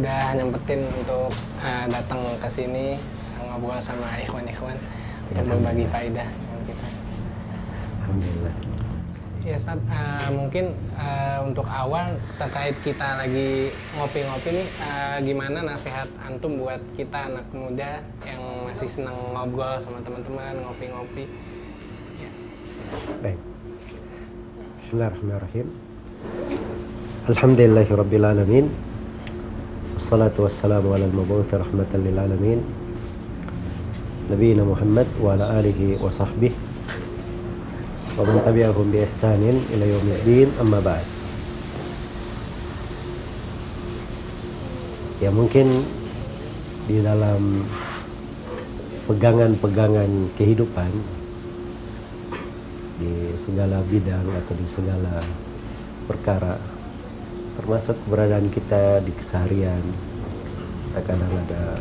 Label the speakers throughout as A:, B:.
A: Udah nyempetin untuk datang ke sini ngobrol sama ikhwan-ikhwan untuk berbagi faedah dengan kita.
B: Alhamdulillah.
A: Ya Ustaz, mungkin untuk awal terkait kita lagi ngopi-ngopi nih, gimana nasihat antum buat kita anak muda yang masih senang ngobrol sama teman-teman, ngopi-ngopi? Ya.
B: Baik. Bismillahirrahmanirrahim. Alhamdulillahirabbil alamin. Wassalatu wassalamu ala al-mab'uts rahmatan lil alamin. Nabiyina Muhammad wa ala alihi wa sahbihi wa man tabi'ahum bi ihsanin ila yaumiddin, amma ba'd. Ya, mungkin di dalam pegangan-pegangan kehidupan di segala bidang atau di segala perkara, termasuk keberadaan kita di keseharian, kita kadang ada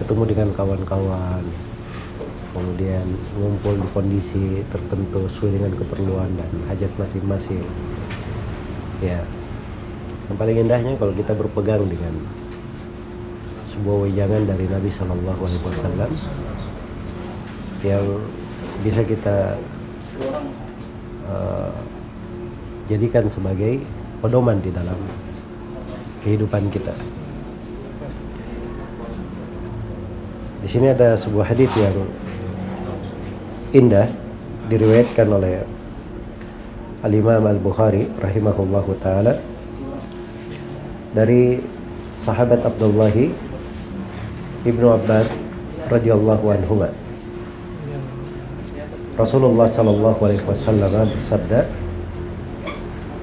B: ketemu dengan kawan-kawan, kemudian ngumpul di kondisi tertentu sesuai dengan keperluan dan hajat masing-masing. Ya, yang paling indahnya kalau kita berpegang dengan sebuah wejangan dari Nabi Shallallahu Alaihi Wasallam yang bisa kita jadikan sebagai pedoman di dalam kehidupan kita. Di sini ada sebuah hadits yang indah diriwayatkan oleh Al-Imam Al-Bukhari rahimahullahu taala dari sahabat Abdullah Ibnu Abbas radhiyallahu anhuma. Rasulullah sallallahu alaihi wasallam bersabda,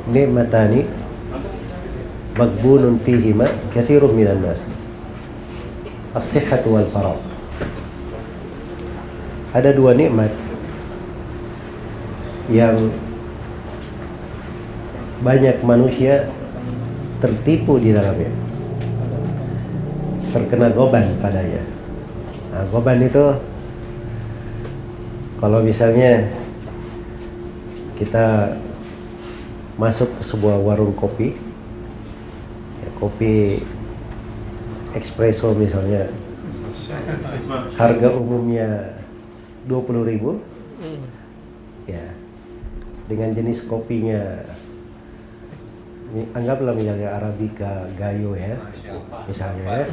B: "Ni'matani maghbunun fihima katsirun minan nas. As-sihhatu wal faragh." Ada dua nikmat yang banyak manusia tertipu di dalamnya, terkena goban padanya. Nah, goban itu kalau misalnya kita masuk ke sebuah warung kopi, ya, kopi espresso misalnya, harga umumnya 20.000, ya, dengan jenis kopinya, anggaplah misalnya Arabica, Gayo ya, misalnya ya.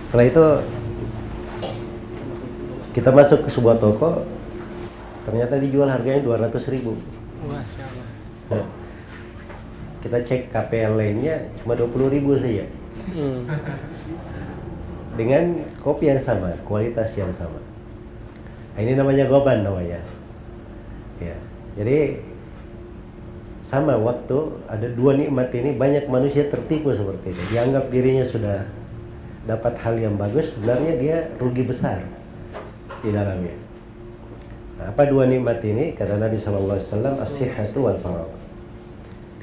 B: Setelah itu kita masuk ke sebuah toko, ternyata dijual harganya 200.000.
A: Masya Allah.
B: Nah, kita cek KPL lainnya cuma 20.000 saja. Dengan kopi yang sama, kualitas yang sama. Nah, ini namanya goban namanya. Ya, jadi sama waktu ada dua nikmat ini, banyak manusia tertipu seperti ini. Dianggap dirinya sudah dapat hal yang bagus, sebenarnya dia rugi besar di dalamnya. Nah, apa dua nikmat ini? Kata Nabi SAW, as-sihhatu wal faragh,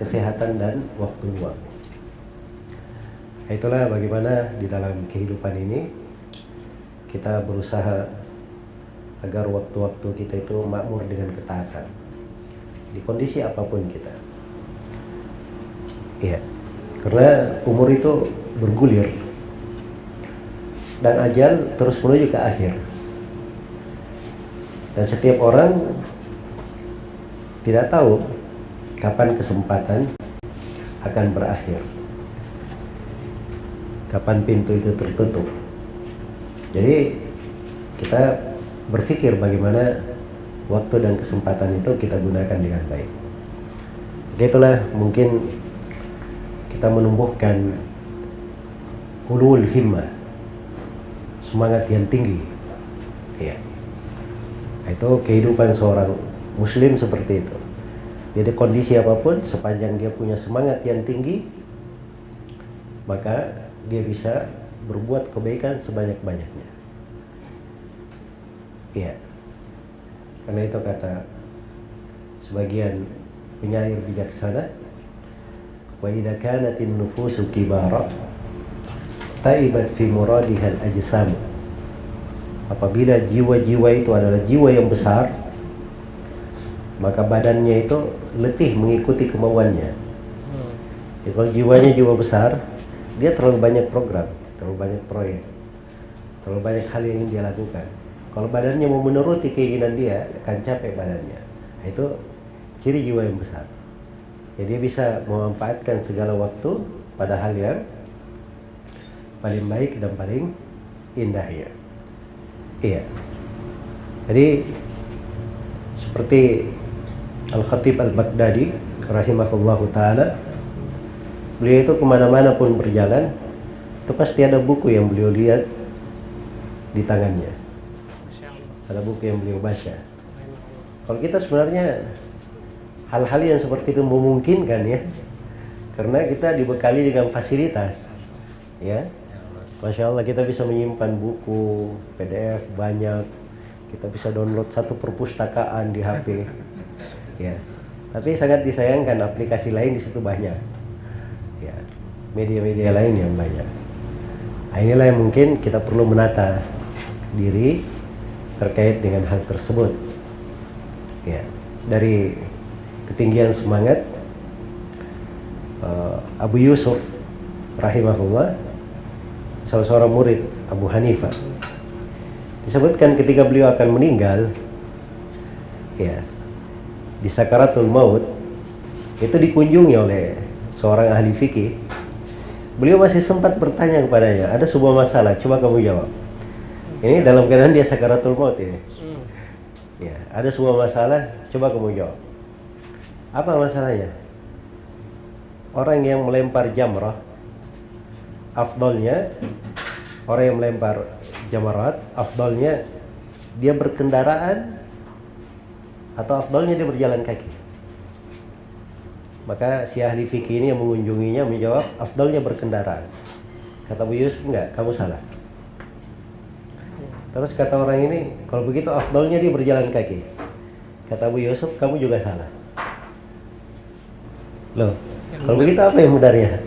B: kesehatan dan waktu luang. Nah, itulah bagaimana di dalam kehidupan ini kita berusaha agar waktu-waktu kita itu makmur dengan ketaatan di kondisi apapun kita. Iya, karena umur itu bergulir dan ajal terus menuju ke akhir. Dan setiap orang tidak tahu kapan kesempatan akan berakhir, kapan pintu itu tertutup. Jadi kita berpikir bagaimana waktu dan kesempatan itu kita gunakan dengan baik. Jadi itulah mungkin kita menumbuhkan ulul himmah, semangat yang tinggi. Ya. Itu kehidupan seorang muslim seperti itu. Jadi kondisi apapun, sepanjang dia punya semangat yang tinggi, maka dia bisa berbuat kebaikan sebanyak-banyaknya. Iya. Karena itu kata sebagian penyair bijaksana, wa idza kanatin nufusu kibara taibat fi muradihal ajsam. Apabila jiwa-jiwa itu adalah jiwa yang besar, maka badannya itu letih mengikuti kemauannya. Ya, kalau jiwanya jiwa besar, dia terlalu banyak program, terlalu banyak proyek, terlalu banyak hal yang ingin dia lakukan. Kalau badannya mau menuruti keinginan dia, akan capek badannya. Nah, itu ciri jiwa yang besar. Ya, dia bisa memanfaatkan segala waktu pada hal yang paling baik dan paling indah ya. Iya. Jadi seperti Al-Khatib Al-Baghdadi rahimahullahu ta'ala, beliau itu kemana-mana pun berjalan, itu pasti ada buku yang beliau lihat di tangannya. Ada buku yang beliau baca. Kalau kita sebenarnya hal-hal yang seperti itu memungkinkan ya, karena kita dibekali dengan fasilitas, ya. Masya Allah, kita bisa menyimpan buku PDF banyak, kita bisa download satu perpustakaan di HP, ya. Tapi sangat disayangkan aplikasi lain di situ banyak, ya. Media-media lain yang banyak. Nah, inilah yang mungkin kita perlu menata diri terkait dengan hal tersebut, ya. Dari ketinggian semangat Abu Yusuf rahimahullah, salah seorang murid Abu Hanifah, disebutkan ketika beliau akan meninggal, ya, di sakaratul maut itu dikunjungi oleh seorang ahli fikih. Beliau masih sempat bertanya kepadanya, ada sebuah masalah, coba kamu jawab. Ini dalam keadaan dia sakaratul maut ini. Ya, ada sebuah masalah, coba kamu jawab. Apa masalahnya? Orang yang melempar jamrah, afdalnya orang yang melempar jamarat, afdalnya dia berkendaraan atau afdalnya dia berjalan kaki? Maka si ahli fikih ini yang mengunjunginya menjawab, afdalnya berkendaraan. Kata Abu Yusuf, enggak, kamu salah. Terus kata orang ini, kalau begitu afdalnya dia berjalan kaki. Kata Abu Yusuf, kamu juga salah. Loh, kalau begitu apa yang benarnya?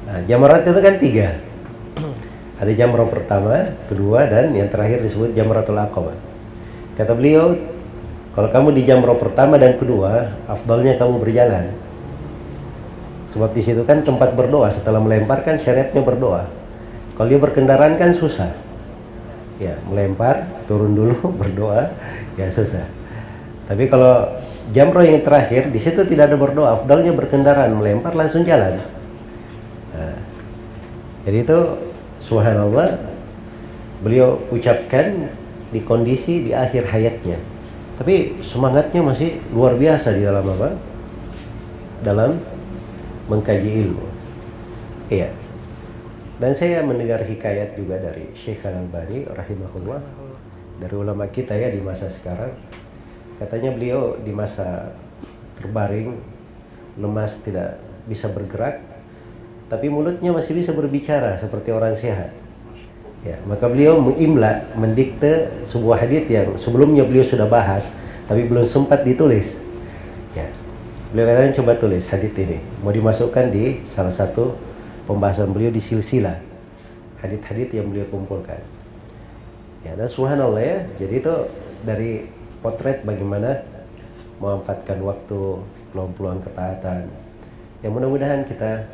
B: Nah, jamarat itu kan 3. Ada jamrah pertama, kedua, dan yang terakhir disebut jamratul aqabah. Kata beliau, kalau kamu di jamrah pertama dan kedua, afdalnya kamu berjalan. Sebab di situ kan tempat berdoa. Setelah melempar kan syariatnya berdoa. Kalau dia berkendaraan kan susah. Ya, melempar, turun dulu, berdoa, ya susah. Tapi kalau jamrah yang terakhir, di situ tidak ada berdoa, afdalnya berkendaraan, melempar langsung jalan. Nah, jadi itu subhanallah, beliau ucapkan di kondisi di akhir hayatnya. Tapi semangatnya masih luar biasa di dalam apa? Dalam mengkaji ilmu. Iya. Dan saya mendengar hikayat juga dari Syekh Al-Albani rahimahullah, dari ulama kita ya di masa sekarang. Katanya beliau di masa terbaring, lemas, tidak bisa bergerak, tapi mulutnya masih bisa berbicara seperti orang sehat. Ya, maka beliau mengimla, mendikte sebuah hadits yang sebelumnya beliau sudah bahas, tapi belum sempat ditulis. Ya, beliau katanya coba tulis hadits ini, mau dimasukkan di salah satu pembahasan beliau di silsilah hadits-hadits yang beliau kumpulkan. Ya, dan subhanallah ya, jadi itu dari potret bagaimana memanfaatkan waktu, peluang-peluang ketaatan. Yang mudah-mudahan kita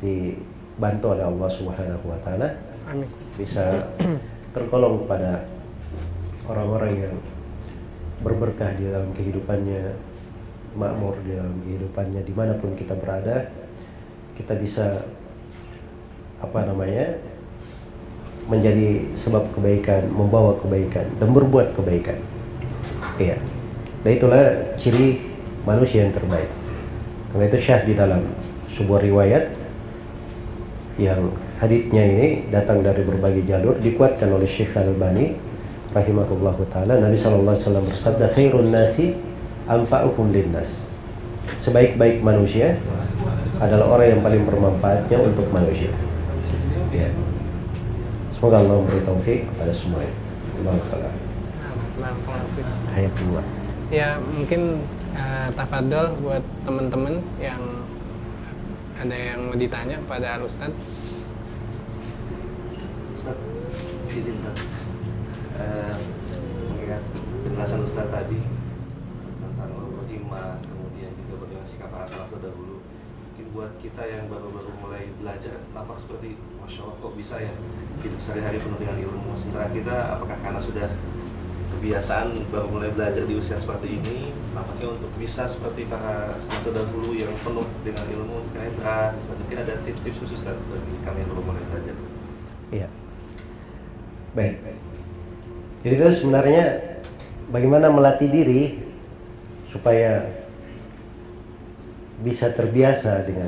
B: dibantu oleh Allah Subhanahu wa taala.
A: Amin.
B: Bisa tergolong kepada orang-orang yang berberkah di dalam kehidupannya, makmur di dalam kehidupannya dimanapun kita berada. Kita bisa menjadi sebab kebaikan, membawa kebaikan dan berbuat kebaikan. Iya. Dan itulah ciri manusia yang terbaik. Karena itu syah di dalam sebuah riwayat yang haditsnya ini datang dari berbagai jalur, dikuatkan oleh Syekh Al-Albani rahimahullahu taala. Nabi sallallahu alaihi wasallam bersabda, khairun nasi anfa'uhum linnas. Sebaik-baik manusia adalah orang yang paling bermanfaatnya untuk manusia. Ya. Semoga Allah memberi taufik kepada semuanya. Allah taala. Hayat dua.
A: Ya, mungkin tafadhol buat teman-teman yang ada yang mau ditanya pada Al-Ustaz.
C: Ustaz, izin Ustaz. Mengingat penjelasan Ustaz tadi tentang himah, kemudian juga bagaimana sikap para salaf terdahulu, mungkin buat kita yang baru-baru mulai belajar tampak seperti Masya Allah kok bisa ya hidup sehari-hari penuh dengan ilmu. Sementara kita apakah karena sudah kebiasaan baru mulai belajar di usia seperti ini, tampaknya untuk bisa seperti para sahabat dahulu yang penuh dengan ilmu kayaknya berat. Mungkin ada tips-tips khusus bagi kami yang baru mulai belajar.
B: Iya. Baik. Jadi itu sebenarnya bagaimana melatih diri supaya bisa terbiasa dengan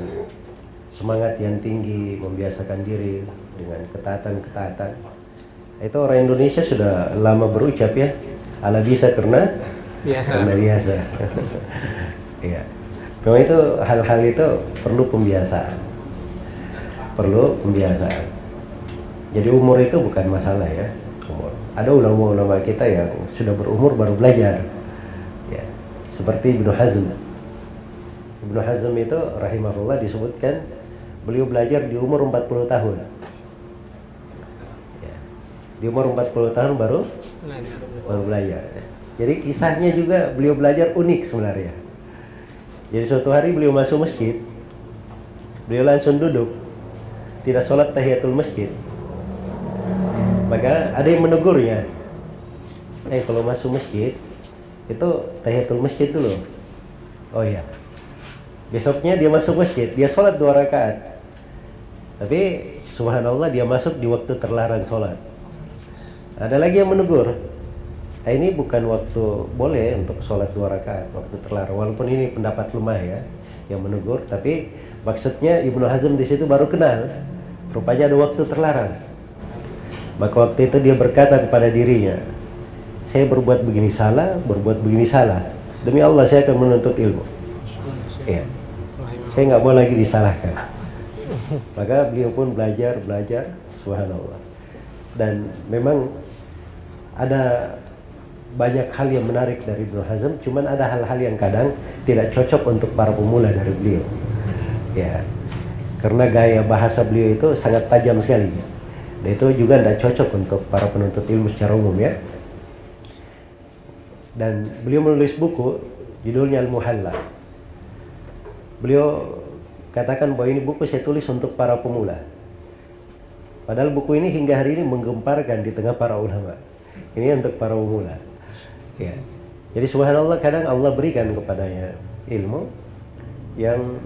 B: semangat yang tinggi, membiasakan diri dengan ketaatan-ketaatan. Itu orang Indonesia sudah lama berucap ya, ala bisa karena biasa. Iya. Memang itu hal-hal itu perlu pembiasaan. Jadi umur itu bukan masalah ya. Umur. Ada ulama-ulama kita yang sudah berumur baru belajar. Ya. Seperti Ibnu Hazm. Ibnu Hazm itu rahimahullah disebutkan beliau belajar di umur 40 tahun. Ya. Di umur 40 tahun baru belajar. Jadi kisahnya juga beliau belajar unik sebenarnya. Jadi suatu hari beliau masuk masjid, beliau langsung duduk, tidak sholat tahiyatul masjid. Maka ada yang menegurnya, kalau masuk masjid itu tahiyatul masjid dulu. Oh iya. Besoknya dia masuk masjid, dia sholat 2 rakaat. Tapi subhanallah dia masuk di waktu terlarang sholat. Ada lagi yang menegur, ini bukan waktu boleh untuk sholat 2 rakaat, waktu terlarang. Walaupun ini pendapat lemah ya, yang menegur. Tapi maksudnya Ibnu Hazm di situ baru kenal, rupanya ada waktu terlarang. Maka waktu itu dia berkata kepada dirinya, saya berbuat begini salah. Demi Allah saya akan menuntut ilmu. Ya. Saya nggak mau lagi disalahkan. Maka beliau pun belajar, subhanallah. Dan memang ada banyak hal yang menarik dari Ibnu Hazm, cuman ada hal-hal yang kadang tidak cocok untuk para pemula dari beliau. Ya. Karena gaya bahasa beliau itu sangat tajam sekali. Dan itu juga tidak cocok untuk para penuntut ilmu secara umum ya. Dan beliau menulis buku judulnya Al-Muhalla. Beliau katakan bahwa ini buku saya tulis untuk para pemula. Padahal buku ini hingga hari ini menggemparkan di tengah para ulama. Ini untuk para pemula. Ya. Jadi subhanallah kadang Allah berikan kepadanya ilmu yang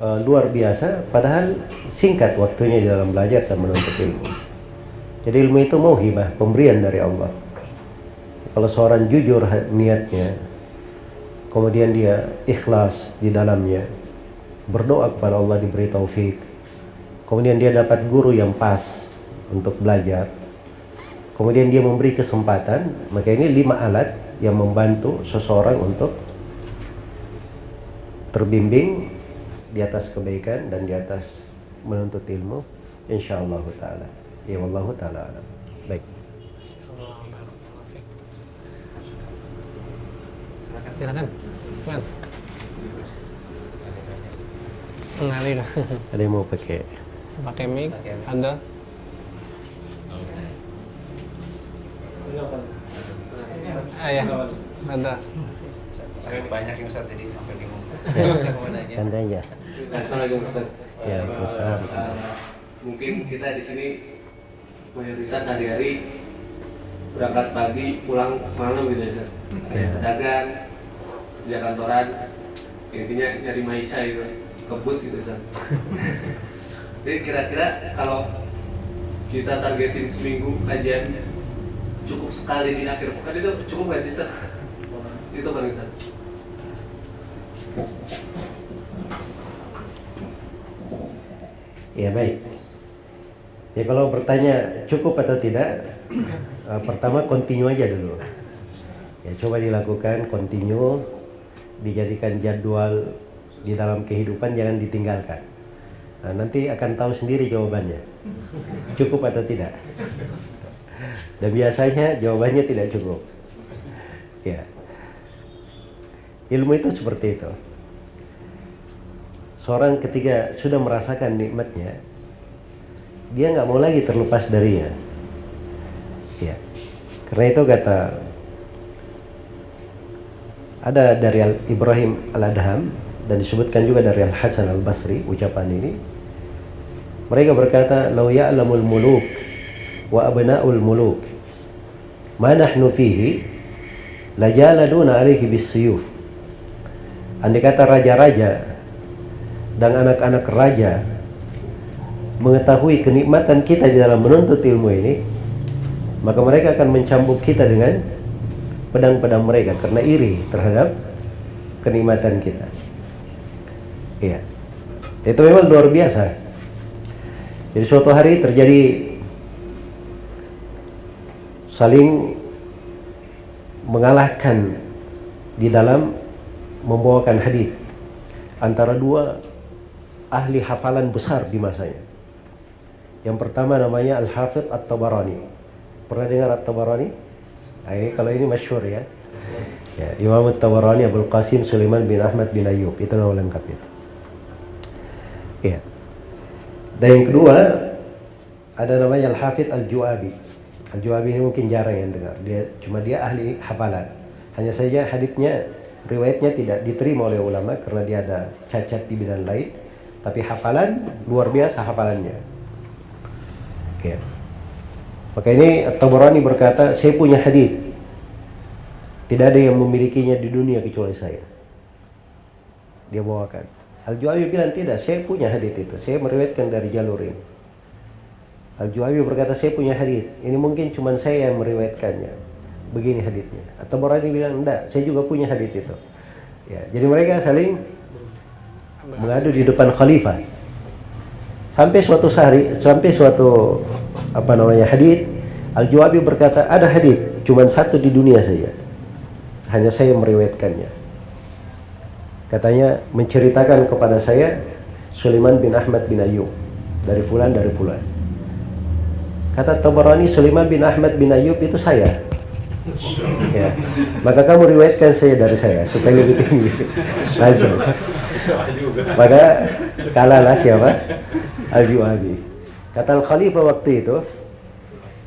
B: luar biasa, padahal singkat waktunya di dalam belajar dan menuntut ilmu. Jadi ilmu itu mauhibah, pemberian dari Allah. Kalau seorang jujur niatnya, kemudian dia ikhlas di dalamnya, berdoa kepada Allah diberi taufik, kemudian dia dapat guru yang pas untuk belajar, kemudian dia memberi kesempatan, maka ini 5 alat yang membantu seseorang untuk terbimbing di atas kebaikan dan di atas menuntut ilmu, insyaallah taala. Ya wallahu taala alam. Baik.
A: Silakan. Mengalir.
B: Ada yang mau pakai
A: mic? Ada? Ya, ada.
D: Saya banyak yang Ustaz, jadi sampai bingung.
B: Santai aja.
E: Assalamualaikum Ustaz.
B: Ya, Ustaz.
E: Mungkin kita di sini mayoritas hari-hari berangkat pagi, pulang malam gitu ya Ustaz. Ada pedagang, kerja kantoran, intinya nyari maisha gitu, kebut gitu Ustaz. Jadi kira-kira kalau kita targetin seminggu kajian cukup sekali di akhir pekan itu cukup nggak sih Ustaz? Itu paling Ustaz.
B: Ya baik. Ya kalau bertanya cukup atau tidak, pertama continue aja dulu. Ya coba dilakukan continue, dijadikan jadwal di dalam kehidupan, jangan ditinggalkan. Nah, nanti akan tahu sendiri jawabannya, cukup atau tidak. Dan biasanya jawabannya tidak cukup. Ya, ilmu itu seperti itu. Seorang ketika sudah merasakan nikmatnya, dia nggak mau lagi terlepas darinya. Ya, karena itu kata ada dari Ibrahim Al-Adham, dan disebutkan juga dari Al Hasan Al Basri ucapan ini. Mereka berkata, "Lau ya'lamul muluk wa abna'ul muluk ma nahnu fihi lajaladuna alaihi bisuyuf." Andai kata raja-raja dan anak-anak raja mengetahui kenikmatan kita di dalam menuntut ilmu ini, maka mereka akan mencambuk kita dengan pedang-pedang mereka karena iri terhadap kenikmatan kita. Iya, itu memang luar biasa. Jadi suatu hari terjadi saling mengalahkan di dalam membawakan hadis antara dua ahli hafalan besar di masanya. Yang pertama namanya Al-Hafidh At-Tabarani. Pernah dengar At-Tabarani? Nah, ini kalau ini masyhur ya. Ya, Imam At-Tabarani Abul Qasim Sulaiman bin Ahmad bin Ayyub, itu nama lengkapnya. Ya. Dan yang kedua ada namanya Al-Hafidh Al-Ju'abi. Al-Ju'abi ini mungkin jarang yang dengar. Dia ahli hafalan. Hanya saja haditsnya, riwayatnya tidak diterima oleh ulama karena dia ada cacat di bidang lain. Tapi hafalan luar biasa hafalannya. Ya. Maka ini At-Tabarani berkata, saya punya hadits. Tidak ada yang memilikinya di dunia kecuali saya. Dia bawakan. Al-Ju'abi bilang tidak, saya punya hadits itu. Saya meriwayatkan dari jalur ini. Al-Ju'abi berkata, saya punya hadits. Ini mungkin cuma saya yang meriwayatkannya. Begini haditsnya. At-Tabarani bilang, enggak, saya juga punya hadits itu. Ya, jadi mereka saling mengadu di depan khalifah. Sampai suatu hadits, Al-Ju'abi berkata, ada hadits, cuma satu di dunia saja. Hanya saya meriwayatkannya. Katanya menceritakan kepada saya Sulaiman bin Ahmad bin Ayyub dari fulan. Kata Tabarani, Sulaiman bin Ahmad bin Ayyub itu saya. Ya. Maka kamu riwayatkan saya dari saya supaya lebih tinggi. Langsung. Maka kalahlah siapa? Al-Ju'abi. Kata Al-Khalifah waktu itu,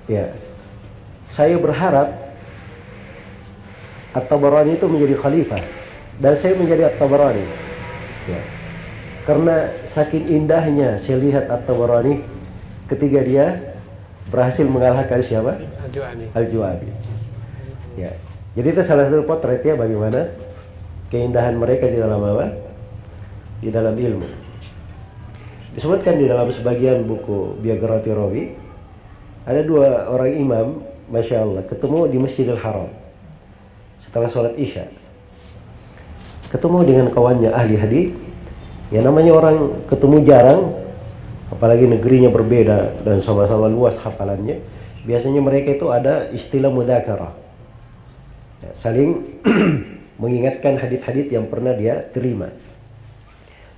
B: ya, saya berharap At-Tabarani itu menjadi khalifah dan saya menjadi At-Tabarani. Ya. Karena saking indahnya saya lihat At-Tabarani ketika dia berhasil mengalahkan siapa? Al-Ju'abi. Ya. Jadi itu salah satu potret ya bagaimana keindahan mereka di dalam apa? Di dalam ilmu. Disebutkan di dalam sebagian buku biografi Rawi, ada dua orang imam, Masya Allah, ketemu di Masjidil Haram setelah sholat Isya. Ketemu dengan kawannya ahli hadis, ya namanya orang ketemu jarang, apalagi negerinya berbeda dan sama-sama luas hafalannya. Biasanya mereka itu ada istilah mudzakarah, ya, saling mengingatkan hadis-hadis yang pernah dia terima.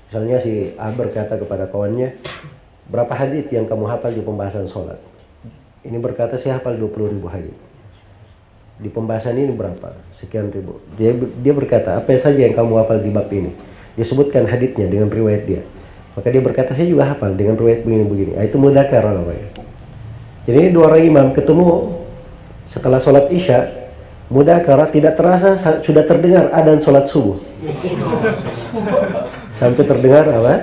B: Misalnya si A berkata kepada kawannya, berapa hadis yang kamu hafal di pembahasan sholat? Ini berkata, saya hafal 20.000 hadis. Di pembahasan ini berapa? Sekian ribu. Dia berkata, apa saja yang kamu hafal di bab ini? Dia sebutkan haditsnya dengan riwayat dia. Maka dia berkata, saya juga hafal dengan riwayat begini-begini. Itu mudzakarah namanya. Jadi ini dua orang imam ketemu setelah sholat Isya. Mudzakarah tidak terasa sudah terdengar adzan sholat subuh. Sampai terdengar apa?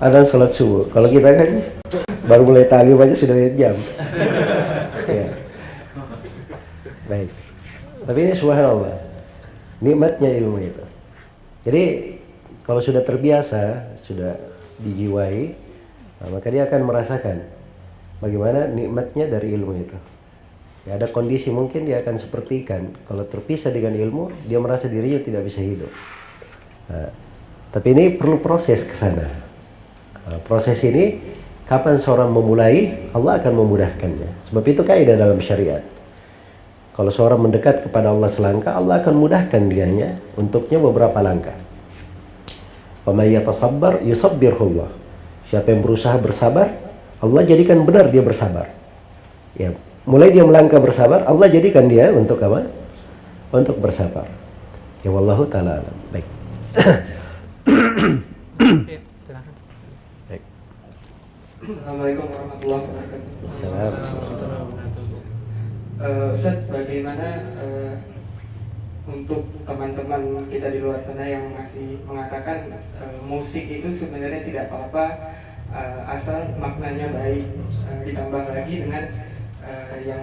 B: Adzan sholat subuh. Kalau kita kan baru mulai ta'lim aja sudah lihat jam. Ya. Baik. Tapi ini subhanallah, nikmatnya ilmu itu. Jadi kalau sudah terbiasa, sudah dijiwai, maka dia akan merasakan bagaimana nikmatnya dari ilmu itu. Ya, ada kondisi mungkin dia akan seperti ikan. Kalau terpisah dengan ilmu, dia merasa dirinya tidak bisa hidup. Nah, tapi ini perlu proses ke sana. Nah, proses ini kapan seorang memulai, Allah akan memudahkannya. Sebab itu kaidah dalam syariat. Kalau seorang mendekat kepada Allah selangkah, Allah akan mudahkan dianya untuknya beberapa langkah. Faman yatasabbar yusabbirhullah. Siapa yang berusaha bersabar, Allah jadikan benar dia bersabar. Ya, mulai dia melangkah bersabar, Allah jadikan dia untuk apa? Untuk bersabar. Ya wallahu taala alam. Baik.
A: Ya, silakan.
B: Baik.
F: Assalamualaikum warahmatullahi wabarakatuh.
B: Assalamualaikum.
F: Ustaz, bagaimana untuk teman-teman kita di luar sana yang masih mengatakan musik itu sebenarnya tidak apa-apa asal maknanya baik, ditambah lagi dengan yang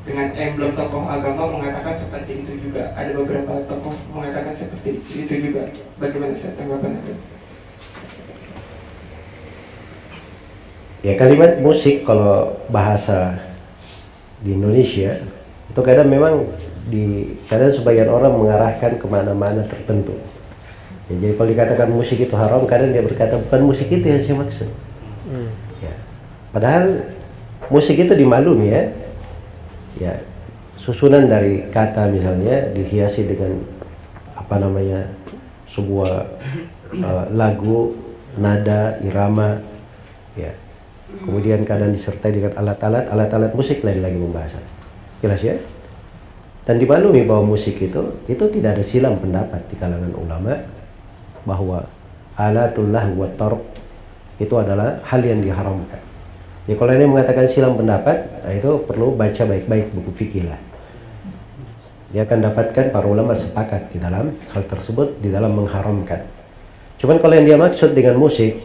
F: dengan emblem tokoh agama mengatakan seperti itu juga. Ada beberapa tokoh mengatakan seperti itu juga. Bagaimana saya tanggapan itu?
B: Ya, kalimat musik kalau bahasa di Indonesia itu kadang memang kadang sebagian orang mengarahkan ke mana-mana tertentu. Ya, jadi kalau dikatakan musik itu haram, kadang dia berkata bukan musik itu yang saya maksud. Ya. Padahal musik itu dimaklumi ya. Ya, susunan dari kata misalnya dihiasi dengan sebuah lagu, nada, irama, ya. Kemudian kadang disertai dengan alat-alat musik lain lagi pembahasan. Jelas ya? Dan dimaklumi bahwa musik itu tidak ada silang pendapat di kalangan ulama bahwa alatullah wa tarb itu adalah hal yang diharamkan. Ya, kalau ini mengatakan silang pendapat, nah itu perlu baca baik-baik buku fikih lah. Dia akan dapatkan para ulama sepakat di dalam hal tersebut, di dalam mengharamkan. Cuman kalau yang dia maksud dengan musik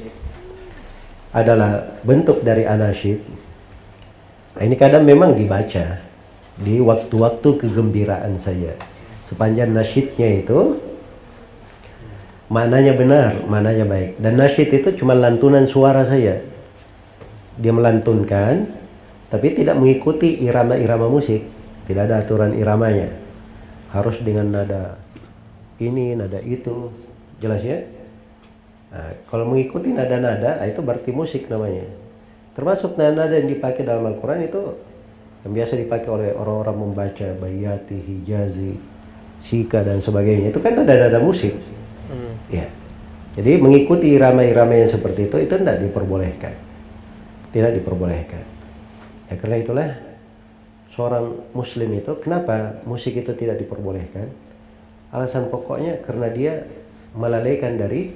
B: adalah bentuk dari anasyid, nah ini kadang memang dibaca di waktu-waktu kegembiraan saja. Sepanjang nasyidnya itu maknanya benar, maknanya baik. Dan nasyid itu cuma lantunan suara saja. Dia melantunkan, tapi tidak mengikuti irama-irama musik. Tidak ada aturan iramanya. Harus dengan nada ini, nada itu. Jelas ya? Nah, kalau mengikuti nada-nada, itu berarti musik namanya. Termasuk nada-nada yang dipakai dalam Al-Quran itu yang biasa dipakai oleh orang-orang membaca Bayati, Hijazi, Shika dan sebagainya. Itu kan nada-nada musik. Ya. Jadi mengikuti irama-irama yang seperti itu tidak diperbolehkan. Tidak diperbolehkan. Ya, karena itulah seorang muslim itu, kenapa musik itu tidak diperbolehkan? Alasan pokoknya karena dia melalaikan dari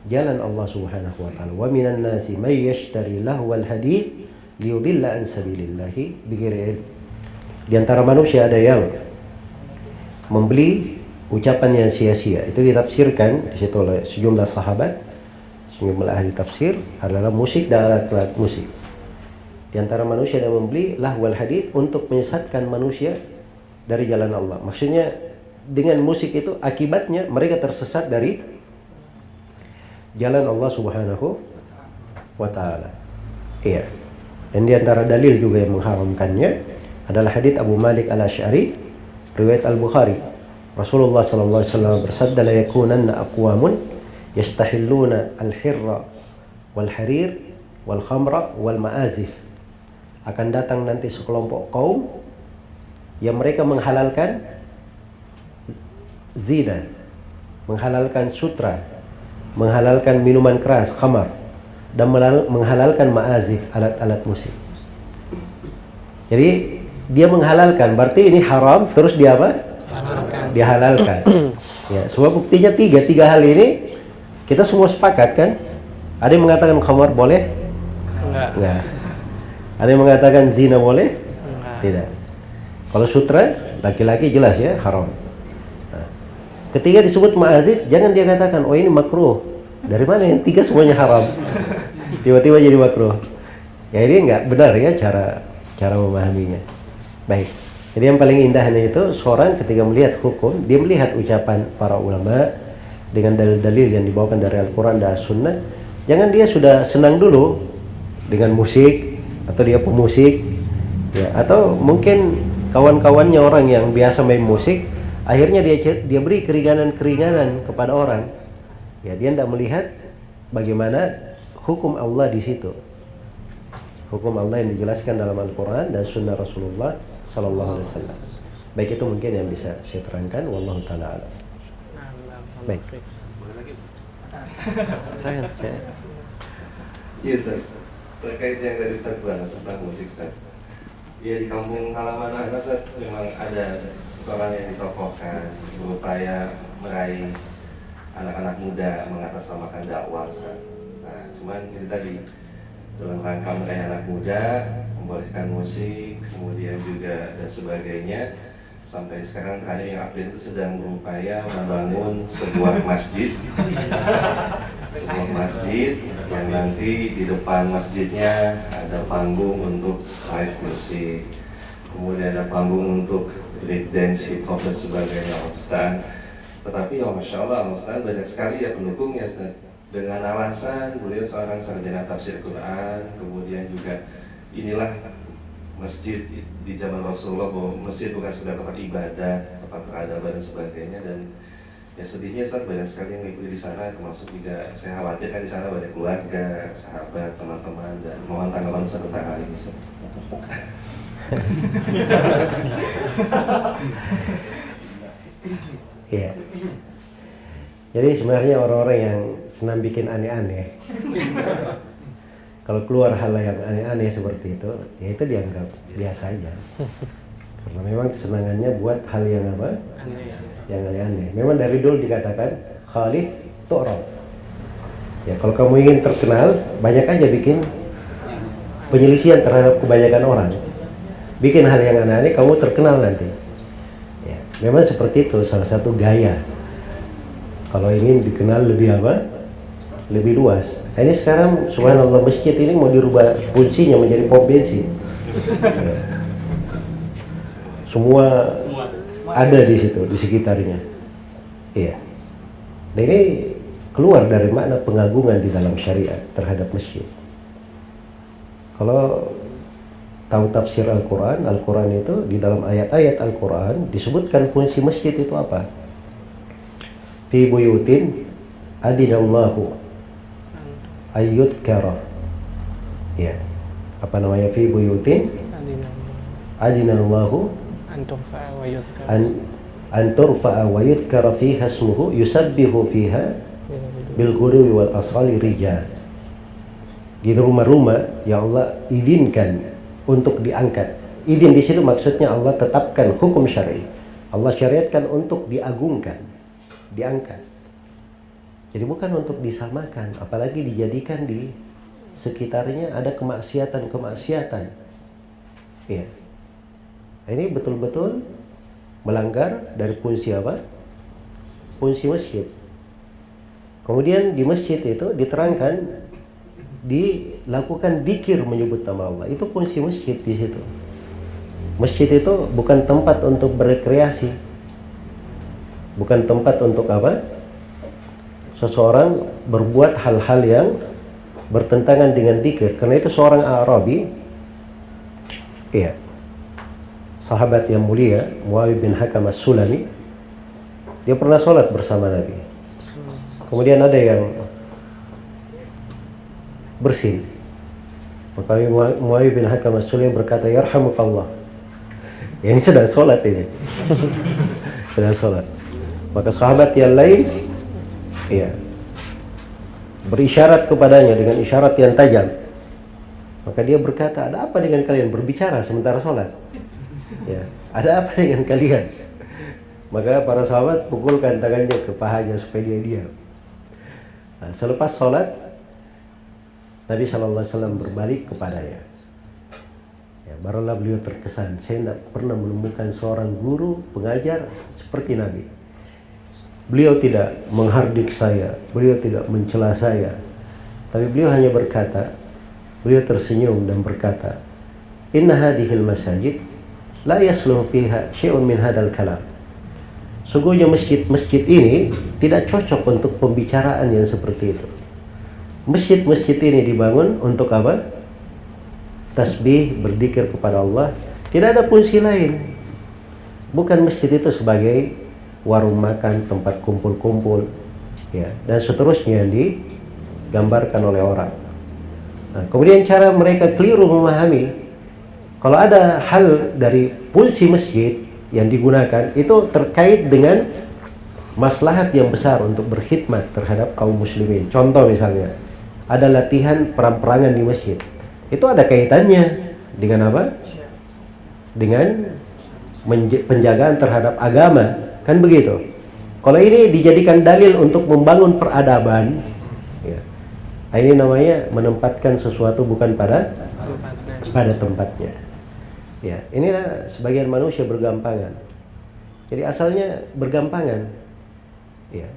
B: jalan Allah Subhanahu wa taala. Wa minan nasi may yashtari lahwal hadith liyudilla an sabilillahi bighairi ilm. Di antara manusia ada yang membeli ucapan yang sia-sia. Itu ditafsirkan di situ oleh sejumlah sahabat, sejumlah ahli tafsir, adalah musik dan alat-alat musik. Di antara manusia yang membeli lahwal hadith untuk menyesatkan manusia dari jalan Allah. Maksudnya dengan musik itu akibatnya mereka tersesat dari jalan Allah Subhanahu wa taala. Iya. Dan di antara dalil juga yang mengharamkannya adalah hadits Abu Malik Al-Asy'ari riwayat Al-Bukhari. Rasulullah sallallahu alaihi wasallam bersabda, la yakunanna aqwamun yastahilluna al-hirra wal harir wal khamra wal ma'azif. Akan datang nanti sekelompok kaum yang mereka menghalalkan zina, menghalalkan sutra, menghalalkan minuman keras, khamar, dan menghalalkan ma'azif, alat-alat musik. Jadi dia menghalalkan, berarti ini haram, terus dia apa? Dia halalkan. Ya, sebab buktinya tiga hal ini kita semua sepakat kan? Ada yang mengatakan khamar boleh? Enggak. Ada yang mengatakan zina boleh?
A: Enggak.
B: Tidak. Kalau sutra, laki-laki jelas ya, haram. Nah, ketika disebut ma'azif, jangan dia katakan, oh ini makruh. Dari mana yang tiga semuanya haram? Tiba-tiba jadi makruh. Ya ini enggak benar ya cara memahaminya. Baik. Jadi yang paling indahnya itu seorang ketika melihat hukum, dia melihat ucapan para ulama dengan dalil-dalil yang dibawakan dari Al-Quran dan As-Sunnah. Jangan dia sudah senang dulu dengan musik, atau dia pemusik, ya, atau mungkin kawan-kawannya orang yang biasa main musik, akhirnya dia beri keringanan-keringanan kepada orang. Ya, dia tidak melihat bagaimana hukum Allah di situ. Hukum Allah yang dijelaskan dalam Al-Quran dan Sunnah Rasulullah Sallallahu Alaihi Wasallam. Baik, itu mungkin yang bisa saya terangkan. Wallahu ta'ala a'lam. Baik.
C: Boleh lagi Ustaz?
E: Iya Ustaz, terkait yang tadi Ustaz bahas tentang musik Ustaz. Ya di kampung halaman anak Ustaz memang ada seseorang yang ditokohkan berupaya meraih anak-anak muda mengatasnamakan dakwah Ustaz. Nah cuman itu tadi dalam rangka meraih anak muda, membolehkan musik, kemudian juga dan sebagainya,
C: sampai sekarang terakhir yang update itu sedang berupaya membangun sebuah masjid. Sebuah masjid yang nanti di depan masjidnya ada panggung untuk live music, kemudian ada panggung untuk break dance, hip hop dan sebagainya, Ustaz. Tetapi ya Masya Allah, Ustaz banyak sekali ya pendukungnya, Ustaz. Dengan alasan beliau seorang sarjana tafsir Quran, kemudian juga inilah masjid di zaman Rasulullah, bahwa masjid bukan sekedar tempat ibadah, tempat peradaban dan sebagainya. Dan ya sedihnya Ustaz banyak sekali yang mengikuti di sana, termasuk juga saya khawatir kan di sana banyak keluarga, sahabat, teman-teman, dan mohon tanggapan Ustaz tentang hal ini, Ustaz.
B: Iya. Jadi sebenarnya orang-orang yang senang bikin aneh-aneh, kalau keluar hal yang aneh-aneh seperti itu, ya itu dianggap biasa aja. Karena memang kesenangannya buat hal yang apa? Yang aneh-aneh. Memang dari dulu dikatakan khalif tu'rab. Ya kalau kamu ingin terkenal, banyak aja bikin penyelisihan terhadap kebanyakan orang. Bikin hal yang aneh-aneh, kamu terkenal nanti. Ya, memang seperti itu salah satu gaya. Kalau ingin dikenal lebih apa? Lebih luas. Nah, ini sekarang subhanallah masjid ini mau dirubah fungsinya menjadi pom bensin. Ya. Semua ada di situ, di sekitarnya. Iya. Dan ini keluar dari makna pengagungan di dalam syariat terhadap masjid. Kalau tahu tafsir Al-Quran, Al-Quran itu di dalam ayat-ayat Al-Quran disebutkan fungsi masjid itu apa? Fi buyutin adinallahu ayyudhkara. Ya. Apa namanya fi buyutin adinallahu an turfa'a wa yudhkara fiha ismuhu yusabbihu fiha bil ghudwi wal asali rijal. Di rumah-rumah yang Allah izinkan untuk diangkat. Izin di situ maksudnya Allah tetapkan hukum syar'i. Allah syariatkan untuk diagungkan, diangkat. Jadi bukan untuk disamakan, apalagi dijadikan di sekitarnya ada kemaksiatan-kemaksiatan. Iya. Ini betul-betul melanggar dari fungsi apa? Fungsi masjid. Kemudian di masjid itu diterangkan dilakukan zikir menyebut nama Allah. Itu fungsi masjid di situ. Masjid itu bukan tempat untuk berekreasi. Bukan tempat untuk apa? Seseorang berbuat hal-hal yang bertentangan dengan zikir. Karena itu seorang Arabi, iya, sahabat yang mulia Muawiyah bin Hakam As-Sulami, dia pernah sholat bersama Nabi. Kemudian ada yang bersin. Maka Muawiyah bin Hakam As-Sulami berkata, yarhamukallah. Ya, ini sedang sholat ini. Sedang sholat. Maka sahabat yang lain, iya, berisyarat kepadanya dengan isyarat yang tajam. Maka dia berkata, ada apa dengan kalian berbicara sementara sholat? Ya, ada apa dengan kalian? Maka para sahabat pukulkan tangannya ke pahanya supaya dia diam. Nah, selepas sholat, Nabi SAW berbalik kepadanya. Ya, barulah beliau terkesan. Saya tidak pernah menemukan seorang guru pengajar seperti Nabi. Beliau tidak menghardik saya, beliau tidak mencela saya, tapi beliau hanya berkata, beliau tersenyum dan berkata, inna hadhil masajid la yasluhu fiha syai'un min hadzal kalam. Sungguhnya masjid-masjid ini tidak cocok untuk pembicaraan yang seperti itu. Masjid-masjid ini dibangun untuk apa? Tasbih, berzikir kepada Allah. Tidak ada fungsi lain. Bukan masjid itu sebagai warung makan, tempat kumpul-kumpul, ya, dan seterusnya yang digambarkan oleh orang. Nah, kemudian cara mereka keliru memahami, kalau ada hal dari fungsi masjid yang digunakan itu terkait dengan maslahat yang besar untuk berkhidmat terhadap kaum muslimin. Contoh misalnya, ada latihan perang-perangan di masjid. Itu ada kaitannya dengan apa? Dengan penjagaan terhadap agama. Kan begitu. Kalau ini dijadikan dalil untuk membangun peradaban, ya, ini namanya menempatkan sesuatu bukan pada tempatnya. Ya, inilah sebagian manusia bergampangan. Jadi asalnya bergampangan, ya,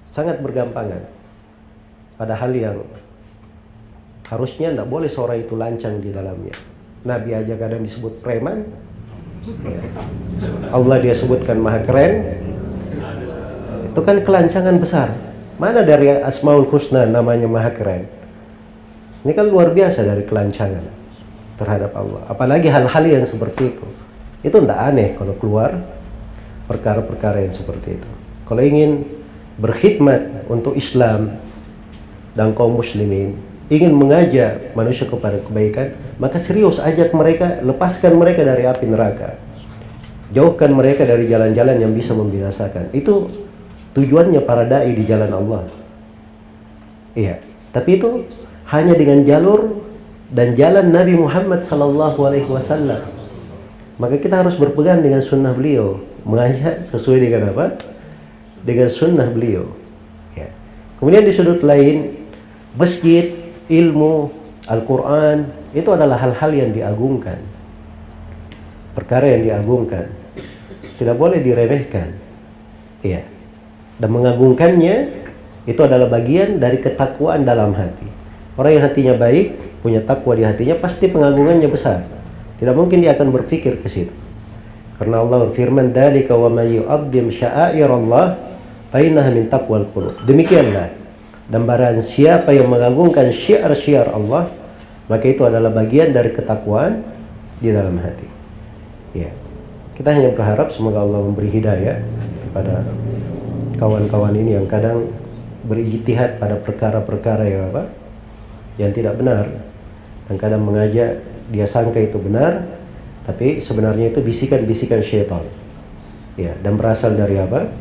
B: sangat bergampangan. Padahal yang harusnya tidak boleh seorang itu lancang di dalamnya. Nabi aja kadang disebut preman, ya. Allah dia sebutkan maha keren. Itu kan kelancangan besar. Mana dari Asmaul Husna namanya maha keren? Ini kan luar biasa dari kelancangan terhadap Allah. Apalagi hal-hal yang seperti itu. Itu tidak aneh kalau keluar perkara-perkara yang seperti itu. Kalau ingin berkhidmat untuk Islam dan kaum muslimin, ingin mengajak manusia kepada kebaikan, maka serius ajak mereka, lepaskan mereka dari api neraka. Jauhkan mereka dari jalan-jalan yang bisa membinasakan. Itu tujuannya para dai di jalan Allah. Iya, tapi itu hanya dengan jalur dan jalan Nabi Muhammad SAW. Maka kita harus berpegang dengan sunnah beliau, mengajak sesuai dengan apa? Dengan sunnah beliau. Ya. Kemudian di sudut lain, masjid, ilmu, Al-Quran, itu adalah hal-hal yang diagungkan. Perkara yang diagungkan. Tidak boleh diremehkan. Ya. Dan mengagungkannya, itu adalah bagian dari ketakwaan dalam hati. Orang yang hatinya baik, punya takwa di hatinya, pasti pengagungannya besar. Tidak mungkin dia akan berpikir ke situ. Karena Allah berfirman, "Dzalika wa may yu'azzim sya'airallah fa innaha min taqwal qulub." Demikianlah. Dan barang siapa yang mengagungkan syiar-syiar Allah, maka itu adalah bagian dari ketakwaan di dalam hati. Ya. Kita hanya berharap semoga Allah memberi hidayah kepada kawan-kawan ini yang kadang berijtihad pada perkara-perkara yang apa? Yang tidak benar, dan kadang mengajak dia sangka itu benar, tapi sebenarnya itu bisikan-bisikan syaitan. Ya, dan berasal dari apa?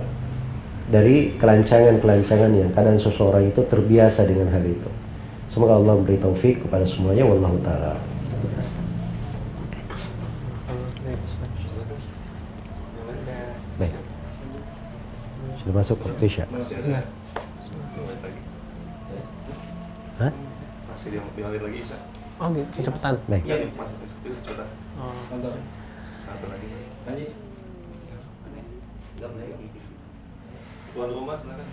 B: Dari kelancangan-kelancangan yang kadang seseorang itu terbiasa dengan hal itu. Semoga Allah memberi taufik kepada semuanya. Wallahu ta'ala. Baik. Sudah masuk waktu Isya. Hah?
C: Masih 5 menit lagi, Isa.
A: Oh gitu, kecepatan.
B: Baik.
C: Iya, masih cepetan.
A: Oh.
C: Satu lagi. Tuan rumah silakan.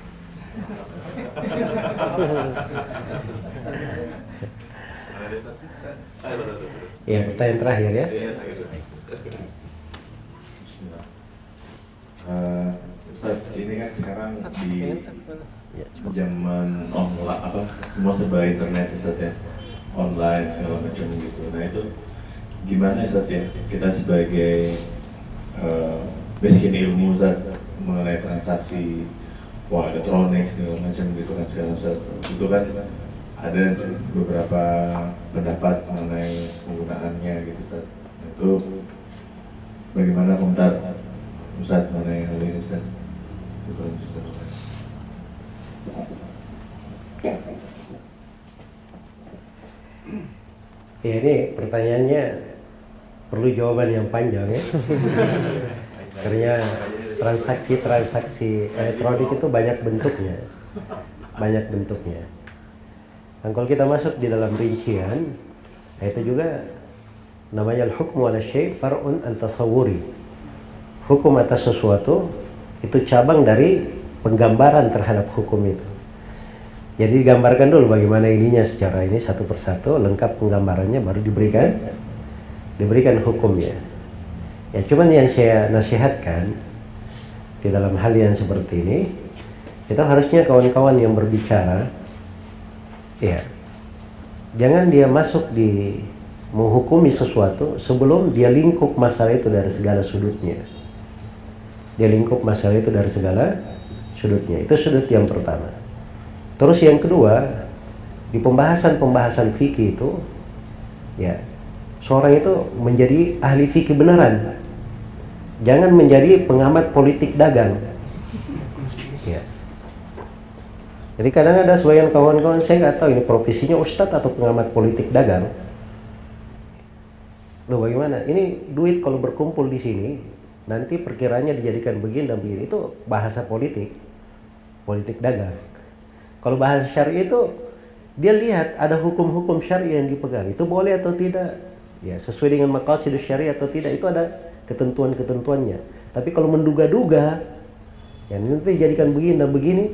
B: Ya, pertanyaan terakhir ya.
G: Ustaz, ini kan sekarang di zaman online, apa semua serba internet, Ustaz ya, online segala macam gitu. Nah itu gimana Ustaz ya, kita sebagai basic ilmu Ustaz mengenai transaksi uang elektronik segala macam gitu kan sekarang Ustaz, itu kan ada beberapa pendapat mengenai penggunaannya gitu Ustaz. Nah, itu bagaimana komentar Ustaz mengenai hal ini Ustaz?
B: Ya, ini pertanyaannya perlu jawaban yang panjang ya. Karena transaksi elektronik itu banyak bentuknya. Banyak bentuknya. Dan kalau kita masuk di dalam rincian, itu juga namanya al-hukmu ala syai' far'un an tasawwuri. Hukum atas sesuatu itu cabang dari penggambaran terhadap hukum itu. Jadi digambarkan dulu bagaimana ininya secara ini satu persatu, lengkap penggambarannya, baru diberikan hukumnya. Ya cuman yang saya nasihatkan di dalam hal yang seperti ini, kita harusnya kawan-kawan yang berbicara, ya jangan dia masuk di menghukumi sesuatu sebelum dia lingkup masalah itu dari segala sudutnya. Dia lingkup masalah itu dari segala sudutnya. Itu sudut yang pertama. Terus yang kedua, di pembahasan-pembahasan fikih itu, ya, seorang itu menjadi ahli fikih beneran. Jangan menjadi pengamat politik dagang. Ya. Jadi kadang ada sebagian kawan-kawan, saya nggak tahu ini profesinya ustadz atau pengamat politik dagang. Loh bagaimana? Ini duit kalau berkumpul di sini, nanti perkiranya dijadikan begini dan begini. Itu bahasa politik dagang. Kalau bahasa syari itu, dia lihat ada hukum-hukum syari yang dipegang. Itu boleh atau tidak? Ya, sesuai dengan maqasidus syari atau tidak, itu ada ketentuan-ketentuannya. Tapi kalau menduga-duga, ya nanti jadikan begini dan begini,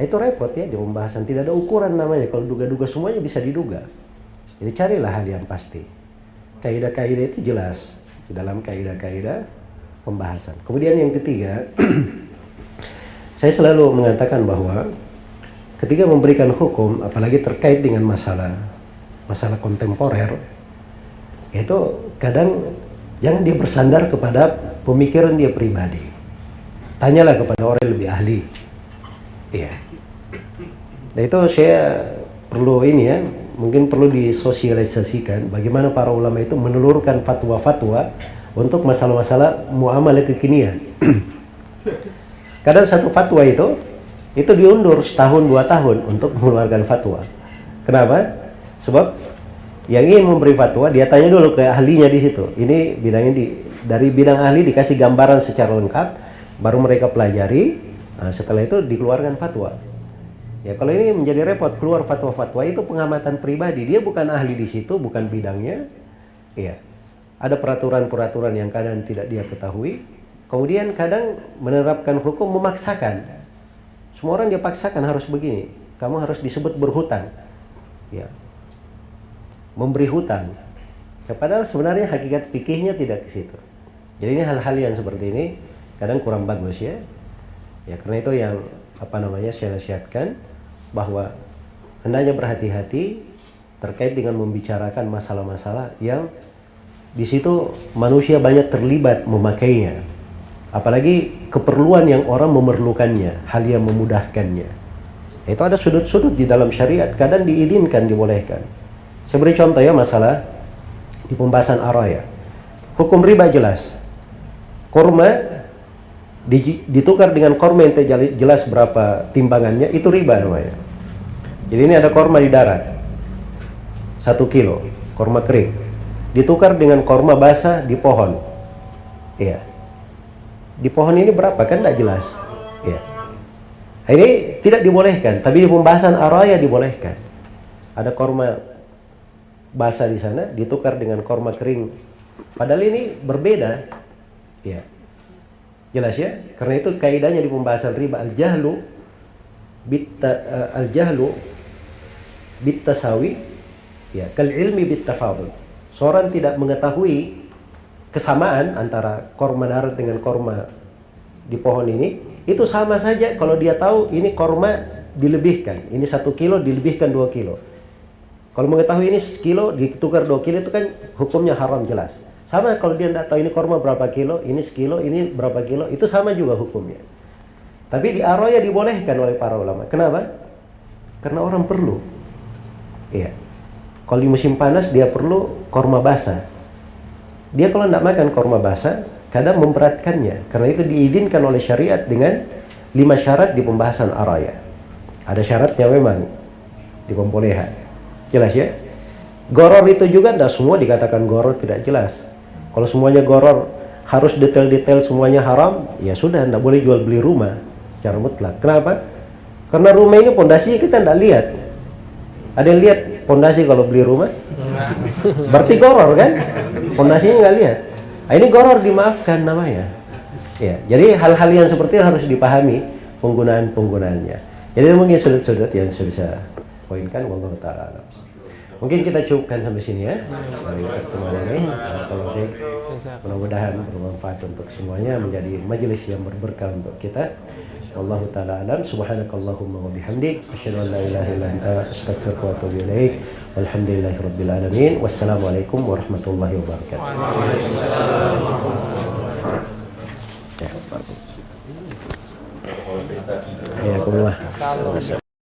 B: itu repot ya di pembahasan. Tidak ada ukuran namanya. Kalau duga-duga semuanya bisa diduga. Jadi carilah hal yang pasti. Kaidah-kaidah itu jelas di dalam kaidah-kaidah pembahasan. Kemudian yang ketiga, saya selalu mengatakan bahwa ketika memberikan hukum, apalagi terkait dengan masalah kontemporer, itu kadang jangan dia bersandar kepada pemikiran dia pribadi. Tanyalah kepada orang yang lebih ahli. Iya. Nah itu saya perlu ini ya, mungkin perlu disosialisasikan bagaimana para ulama itu menelurkan fatwa-fatwa untuk masalah-masalah muamalah kekinian. Kadang satu fatwa itu diundur setahun 2 tahun untuk mengeluarkan fatwa. Kenapa? Sebab yang ingin memberi fatwa dia tanya dulu ke ahlinya di situ. Ini bidangnya dari bidang ahli dikasih gambaran secara lengkap, baru mereka pelajari. Nah, setelah itu dikeluarkan fatwa. Ya kalau ini menjadi repot keluar fatwa-fatwa itu pengamatan pribadi, dia bukan ahli di situ, bukan bidangnya. Iya. Ada peraturan-peraturan yang kadang tidak dia ketahui. Kemudian kadang menerapkan hukum memaksakan. Semua orang dia paksakan harus begini. Kamu harus disebut berhutang. Ya. Memberi hutang. Ya, padahal sebenarnya hakikat fikihnya tidak ke situ. Jadi ini hal-hal yang seperti ini kadang kurang bagus ya. Ya karena itu yang saya nasihatkan bahwa hendaknya berhati-hati terkait dengan membicarakan masalah-masalah yang di situ manusia banyak terlibat memakainya. Apalagi keperluan yang orang memerlukannya, hal yang memudahkannya. Itu ada sudut-sudut di dalam syariat, kadang diizinkan, dibolehkan. Saya beri contoh ya masalah di pembahasan araya. Hukum riba jelas. Kurma ditukar dengan korma yang tidak jelas berapa timbangannya, itu riba namanya. Jadi ini ada korma di darat 1 kilo, korma kering, ditukar dengan korma basah di pohon. Iya. Di pohon ini berapa kan tidak jelas. Iya. Ini tidak dibolehkan, tapi di pembahasan araya dibolehkan. Ada korma basah di sana ditukar dengan korma kering. Padahal ini berbeda. Iya. Jelas ya? Karena itu kaidahnya di pembahasan riba al-jahlu bit-tasawi ya, kal ilmi bit-tafadul. Seorang tidak mengetahui kesamaan antara korma darat dengan korma di pohon ini, itu sama saja kalau dia tahu ini korma dilebihkan, ini 1 kilo dilebihkan 2 kilo. Kalau mengetahui ini sekilo ditukar 2 kilo itu kan hukumnya haram jelas. Sama kalau dia tidak tahu ini korma berapa kilo, ini sekilo, ini berapa kilo, itu sama juga hukumnya. Tapi di araya dibolehkan oleh para ulama. Kenapa? Karena orang perlu. Iya. Kalau di musim panas dia perlu korma basah. Dia kalau tidak makan korma basah, kadang memberatkannya. Karena itu diizinkan oleh syariat dengan 5 syarat di pembahasan araya. Ada syaratnya memang di pembolehan. Jelas ya? Goror itu juga tidak semua dikatakan goror tidak jelas. Kalau semuanya goror, harus detail-detail semuanya haram, ya sudah, tidak boleh jual beli rumah secara mutlak. Kenapa? Karena rumah ini pondasinya kita tidak lihat. Ada yang lihat pondasi kalau beli rumah? Berarti goror kan? Pondasinya nggak lihat. Nah, ini goror dimaafkan namanya. Ya, jadi hal-hal yang seperti itu harus dipahami penggunaannya. Jadi mungkin sudut-sudut yang saya bisa poinkan. Wallahu ta'ala alam. Mungkin kita cukupkan sampai sini ya dari pertemuan ini. Mudah-mudahan bermanfaat untuk semuanya, menjadi majelis yang berberkah untuk kita. Wallahu ta'ala alam. Subhanakallahumma wa bihamdik, asyhadu an la ilaha illa anta, astaghfiruka wa atubu ilaik. Walhamdulillahirabbil alamin. Wassalamualaikum warahmatullahi wabarakatuh. Ya,